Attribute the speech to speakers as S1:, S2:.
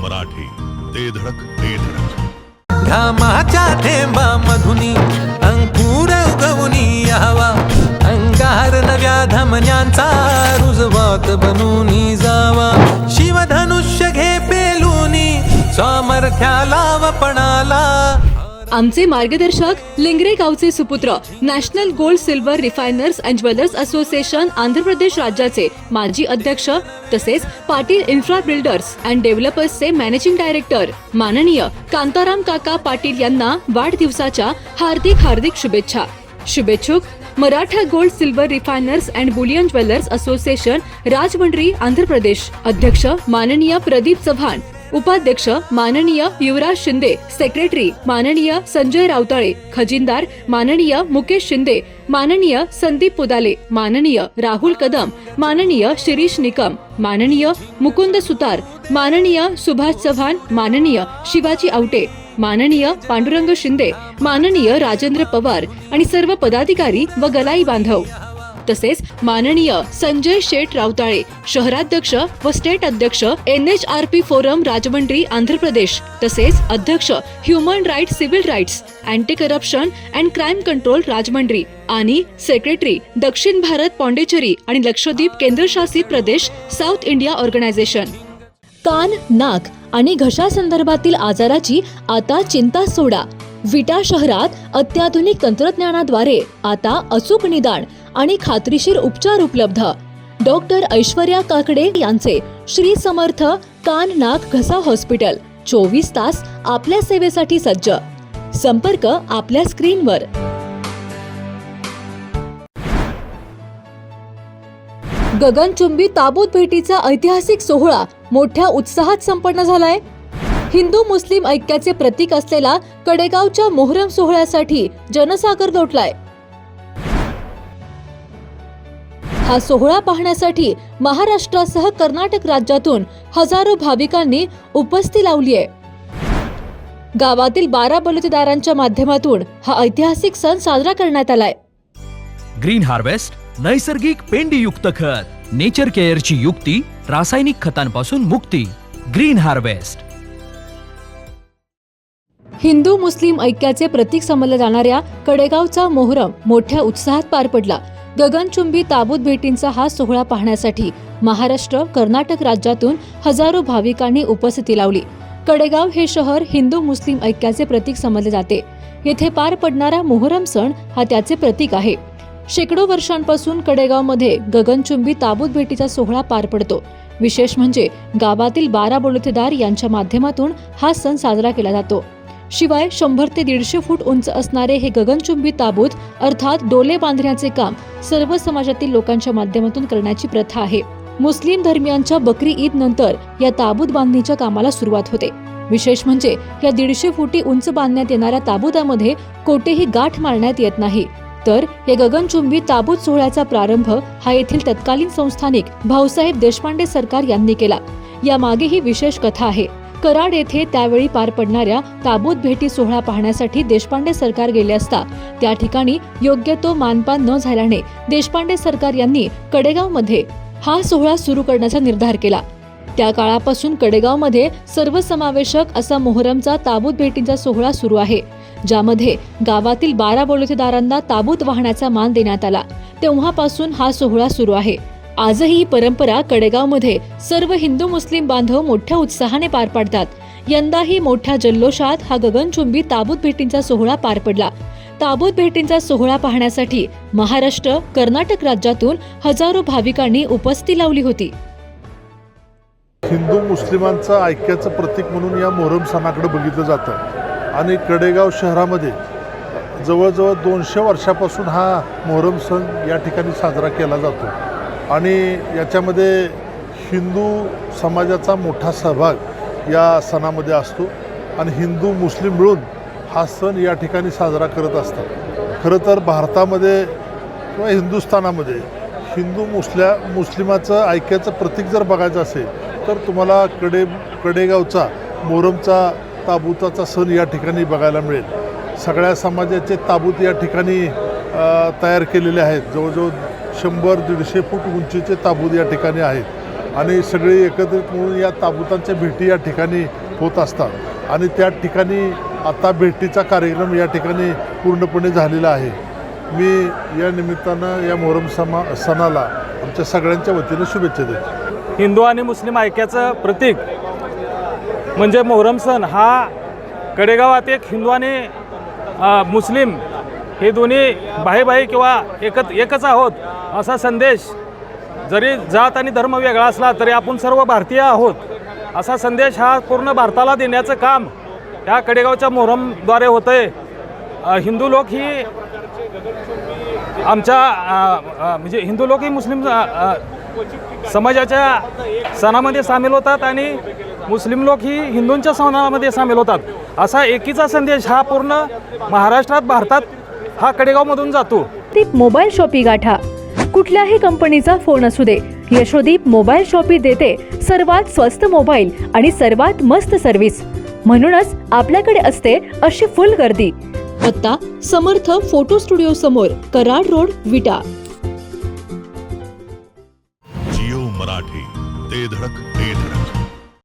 S1: मराठी, ते धडक ते धडक.
S2: घामाच्या थेंबामधुनी अंकुर उगवूनी यावा, अंगार नव्या धमन्यांचा रुजवात बनूनी जावा. शिवधनुष्य घे पेलूनी सामर्थ्याला वपणाला.
S3: आमचे मार्गदर्शक लिंगरे गावचे सुपुत्र, national gold silver refiners and jewellers association Andhra Pradesh राज्याचे माजी अध्यक्ष तसेच पाटील इन्फ्रा बिल्डर्स अँड डेव्हलपर्सचे मॅनेजिंग डायरेक्टर माननीय कांताराम काका पाटील यांना वाढदिवसाच्या हार्दिक शुभेच्छा. शुभेच्छुक Maratha gold silver refiners and bullion jewellers association Rajahmundry Andhra Pradesh. अध्यक्ष माननीय प्रदीप चव्हाण, उपाध्यक्ष माननीय युवराज शिंदे, सेक्रेटरी माननीय संजय रावताळे, खजिनदार माननीय मुकेश शिंदे, माननीय संदीप पुदाले, माननीय राहुल कदम, माननीय शिरीष निकम, माननीय मुकुंद सुतार, माननीय सुभाष चव्हाण, माननीय शिवाजी आवटे, माननीय पांडुरंग शिंदे, माननीय राजेंद्र पवार आणि सर्व पदाधिकारी व गलाई बांधव, तसेच माननीय संजय शेठ रावताळे, शहराध्यक्ष व स्टेट अध्यक्ष NHRP फोरम राजमंड्री आंध्र प्रदेश, तसेच अध्यक्ष human rights civil rights anti corruption and crime control Rajahmundry आणि सेक्रेटरी दक्षिण भारत पॉंडिचेरी आणि लक्षद्वीप केंद्रशासित प्रदेश साऊथ इंडिया ऑर्गनायझेशन. कान, नाक आणि घशा संदर्भातील आजाराची आता चिंता सोडा. विटा शहरात अत्याधुनिक तंत्रज्ञानाद्वारे आता अचूक निदान आणि खात्रीशीर उपचार उपलब्ध. डॉक्टर ऐश्वर्या काकडे यांचे श्री समर्थ कान नाक घसा हॉस्पिटल 24 तास आपल्या सेवेसाठी सज्ज. संपर्क आपल्या स्क्रीनवर. गगनचुंबी ताबूत भेटीचा ऐतिहासिक सोहळा मोठ्या उत्साहात संपन्न झालाय. हिंदू मुस्लिम ऐक्याचे प्रतीक असलेला कडेगावच्या मोहरम सोहळ्यासाठी जनसागर लोटलाय. हा सोहळा पाहण्यासाठी महाराष्ट्रासह कर्नाटक राज्यातून हजारो भाविकांनी उपस्थिती लावली आहे. गावातील 12 बलुतेदारांच्या माध्यमातून हा ऐतिहासिक सण साजरा करण्यात आलाय.
S4: ग्रीन हार्वेस्ट नैसर्गिक पेंडीयुक्त खत, नेचर केअरची युक्ती, रासायनिक खतांपासून मुक्ती. Green harvest.
S3: हिंदू मुस्लिम ऐक्याचे प्रतीक समजल्या जाणाऱ्या कडेगावचा मोहरम मोठ्या उत्साहात पार पडला. गगनचुंबी ताबूत भेटींचा हा सोहळा पाहण्यासाठी महाराष्ट्र कर्नाटक राज्यातून हजारो भाविकांनी उपस्थिती लावली. कडेगाव हे शहर हिंदू मुस्लिम ऐक्याचे प्रतीक समजले जाते. येथे पार पडणारा मोहरम सण हा त्याचे प्रतीक आहे. शेकडो वर्षांपासून कडेगावमध्ये गगनचुंबी ताबूत भेटीचा सोहळा पार पडतो. विशेष म्हणजे गावातील 12 बलुतेदार यांच्या माध्यमातून हा सण साजरा केला जातो. शिवाय 100 ते 150 फूट उंच असणारे हे गगनचुंबी ताबूत अर्थात डोले बांधण्याचे काम सर्व समाजातील लोकांच्या माध्यमातून करण्याची प्रथा आहे. मुस्लिम धर्मियांच्या बकरी ईद नंतर या ताबूत बांधणीच्या कामाला सुरुवात होते. विशेष म्हणजे या 150 फुटी उंच बांधण्यात येणाऱ्या ताबूतामध्ये कोठेही गाठ मारण्यात येत नाही. तर या गगनचुंबी ताबूत सोहळ्याचा प्रारंभ हा येथील तत्कालीन संस्थानिक भाऊसाहेब देशपांडे सरकार यांनी केला. यामागेही विशेष कथा आहे. कराड येथे त्यावेळी पार पडणाऱ्या ताबूत भेटी सोहळा पाहण्यासाठी देशपांडे सरकार गेले असता त्या ठिकाणी योग्य तो मानपान न झाल्याने देशपांडे सरकार यांनी कडेगावमध्ये हा सोहळा सुरू करण्याचा निर्धार केला. त्या काळापासून कडेगावमध्ये सर्वसमावेशक असा मोहरमचा ताबूत भेटींचा सोहळा सुरू आहे, ज्यामध्ये गावातील 12 बलुतेदारांना ताबूत वाहण्याचा मान देण्यात आला. तेव्हापासून हा सोहळा सुरू आहे. आजही ही परंपरा कडेगावमध्ये सर्व हिंदू मुस्लिम बांधव मोठ्या उत्साहाने पार पाडतात. यंदाही मोठ्या जल्लोषात हा गगनचुंबी ताबूत भेटींचा सोहळा पार पडला. ताबूत भेटींचा सोहळा पाहण्यासाठी महाराष्ट्र कर्नाटक राज्यातून हजारो भाविकांनी उपस्थिती लावली होती.
S5: हिंदू मुस्लिमांचं ऐक्याचं प्रतीक म्हणून या मोहरम सणाकडे बघितलं जातं आणि कडेगाव शहरामध्ये जवळजवळ 200 वर्षापासून हा मोहरम सण या ठिकाणी साजरा केला जातो आणि याच्यामध्ये हिंदू समाजाचा मोठा सहभाग या सणामध्ये असतो आणि हिंदू मुस्लिम मिळून हा सण या ठिकाणी साजरा करत असतात. खरं तर भारतामध्ये किंवा हिंदुस्थानामध्ये हिंदू मुस्लिमाचं ऐक्याचं प्रतीक जर बघायचं असेल तर तुम्हाला कडेगावचा मोहरमचा ताबूताचा सण या ठिकाणी बघायला मिळेल. सगळ्या समाजाचे ताबूत या ठिकाणी तयार केलेले आहेत. जवळजवळ 100-150 फूट उंचीचे ताबूत या ठिकाणी आहेत आणि सगळे एकत्रित म्हणून या ताबुतांच्या भेटी या ठिकाणी होत असतात आणि त्या ठिकाणी आता भेटीचा कार्यक्रम या ठिकाणी पूर्णपणे झालेला आहे. मी या निमित्तानं या मोहरम सणाला आमच्या सगळ्यांच्या वतीनं शुभेच्छा देतो.
S6: हिंदू आणि मुस्लिम ऐक्याचं प्रतीक म्हणजे मोहरम सण हा कडेगावात एक हिंदू आणि मुस्लिम हे दोन्ही भाई किंवा एकच आहोत असा संदेश, जरी जात आणि धर्म वेगळा असला तरी आपण सर्व भारतीय आहोत असा संदेश हा पूर्ण भारताला देण्याचं काम या कडेगावच्या मोहरमद्वारे होतं आहे. हिंदू लोक ही आमच्या म्हणजे हिंदू लोक ही मुस्लिम समाजाच्या सणामध्ये सामील होतात आणि मुस्लिम लोक ही हिंदूंच्या सणामध्ये सामील होतात. असा एकीचा संदेश हा पूर्ण महाराष्ट्रात भारतात हा कडेगावमधून जातो.
S3: यशोदीप मोबाईल शॉपी गाठा. कुठल्याही कंपनीचा फोन असू दे, यशोदीप मोबाईल शॉपी देते सर्वात स्वस्त मोबाईल आणि सर्वात मस्त सर्व्हिस. म्हणूनच आपल्याकडे असते अशी फुल गर्दी. आता समर्थ फोटो स्टुडिओ समोर, कराड रोड, विटा.
S1: जिओ मराठी, ते धडक ते धडक.